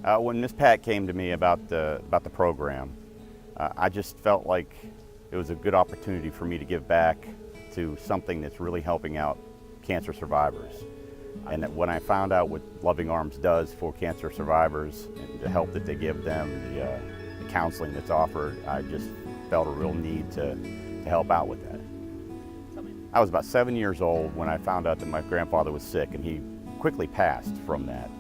When Miss Pat came to me about the program, I just felt like it was a good opportunity for me to give back to something that's really helping out cancer survivors. And that when I found out what Loving Arms does for cancer survivors and the help that they give them, the counseling that's offered, I just felt a real need to help out with that. I was about 7 years old when I found out that my grandfather was sick, and he quickly passed from that.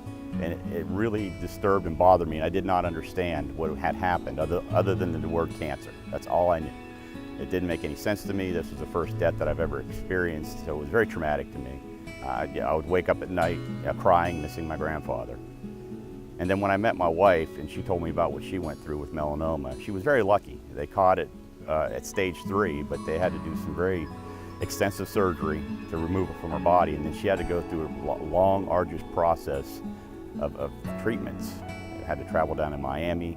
And it really disturbed and bothered me, and I did not understand what had happened other than the word cancer. That's all I knew. It didn't make any sense to me. This was the first death that I've ever experienced, so it was very traumatic to me. I would wake up at night crying, missing my grandfather. And then when I met my wife and she told me about what she went through with melanoma, she was very lucky. They caught it at stage 3, but they had to do some very extensive surgery to remove it from her body, and then she had to go through a long, arduous process of treatments. Had to travel down to Miami.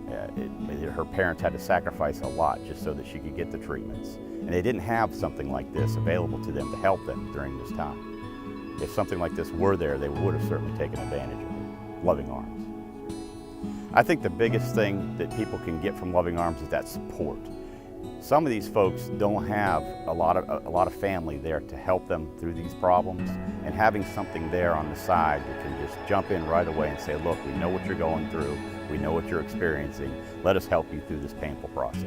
Her parents had to sacrifice a lot just so that she could get the treatments. And they didn't have something like this available to them to help them during this time. If something like this were there, they would have certainly taken advantage of it. Loving Arms. I think the biggest thing that people can get from Loving Arms is that support. Some of these folks don't have a lot of family there to help them through these problems, and having something there on the side that can just jump in right away and say, look, we know what you're going through, we know what you're experiencing, let us help you through this painful process.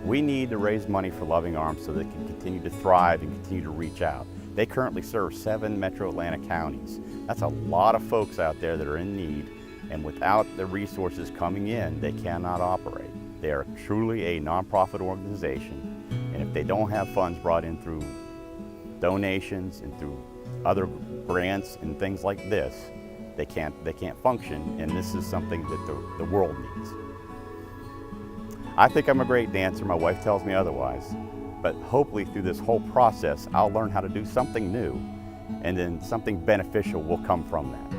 We need to raise money for Loving Arms so they can continue to thrive and continue to reach out. They currently serve 7 metro Atlanta counties. That's a lot of folks out there that are in need, and without the resources coming in, they cannot operate. They are truly a nonprofit organization, and if they don't have funds brought in through donations and through other grants and things like this, they can't function, and this is something that the world needs. I think I'm a great dancer. My wife tells me otherwise, but hopefully through this whole process, I'll learn how to do something new, and then something beneficial will come from that.